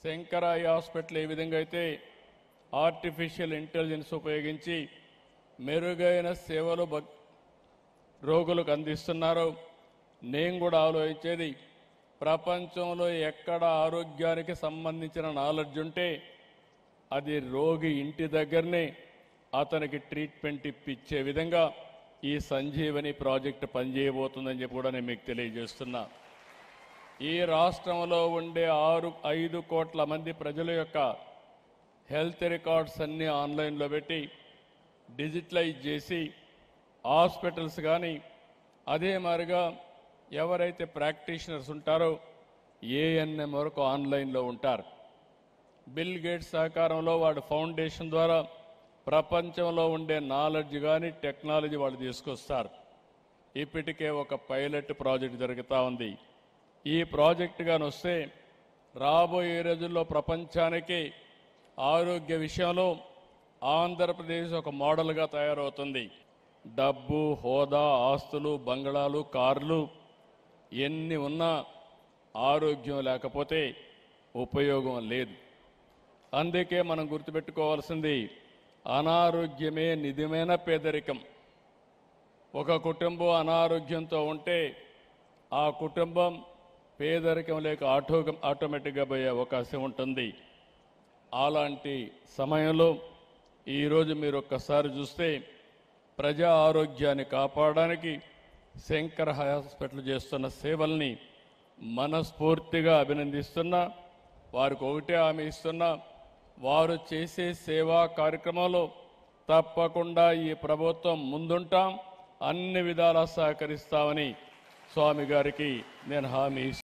Shankara eye hospital ఏ విధంగా అయితే artificial intelligence ఉపయోగించి మెరుగైన సేవలు రోగులకు అందిస్తున్నారో, నేను కూడా ఆలోచించేది ప్రపంచంలో ఎక్కడ ఆరోగ్యానికి సంబంధించిన నాలెడ్జ్ ఉంటే అది రోగి ఇంటి దగ్గరనే అతనికి ట్రీట్మెంట్ ఇప్పించే విధంగా ఈ సంజీవని ప్రాజెక్టు పనిచేయబోతుందని చెప్పి కూడా నేను మీకు తెలియజేస్తున్నా. ఈ రాష్ట్రంలో ఉండే 5 కోట్ల మంది ప్రజల యొక్క హెల్త్ రికార్డ్స్ అన్నీ ఆన్లైన్లో పెట్టి డిజిటలైజ్ చేసి హాస్పిటల్స్ కానీ అదే మాదిరిగా ఎవరైతే ప్రాక్టీషనర్స్ ఉంటారో ఏఎన్ఎం వరకు ఆన్లైన్లో ఉంటారు. బిల్ గేట్స్ సహకారంలో వాడు ఫౌండేషన్ ద్వారా ప్రపంచంలో ఉండే నాలెడ్జ్ కానీ టెక్నాలజీ వాళ్ళు తీసుకొస్తారు. ఇప్పటికే ఒక పైలట్ ప్రాజెక్ట్ జరుగుతూ ఉంది. ఈ ప్రాజెక్టు కానీ వస్తే రాబోయే రోజుల్లో ప్రపంచానికి ఆరోగ్య విషయంలో ఆంధ్రప్రదేశ్ ఒక మోడల్గా తయారవుతుంది. డబ్బు, హోదా, ఆస్తులు, బంగళాలు, కార్లు ఎన్ని ఉన్నా ఆరోగ్యం లేకపోతే ఉపయోగం లేదు. అందుకే మనం గుర్తుపెట్టుకోవాల్సింది అనారోగ్యమే నిజమైన పేదరికం. ఒక కుటుంబం అనారోగ్యంతో ఉంటే ఆ కుటుంబం పేదరికం లేక ఆటోమేటిక్గా పోయే అవకాశం ఉంటుంది. అలాంటి సమయంలో ఈరోజు మీరు ఒక్కసారి చూస్తే ప్రజా ఆరోగ్యాన్ని కాపాడడానికి శంకర్ హాస్పిటల్ చేస్తున్న సేవల్ని మనస్ఫూర్తిగా అభినందిస్తున్నా. వారికి ఒకటే హామీ ఇస్తున్నా, వారు చేసే సేవా కార్యక్రమంలో తప్పకుండా ఈ ప్రభుత్వం ముందుంటాం, అన్ని విధాలా సహకరిస్తామని స్వామి గారికి నేను హామీ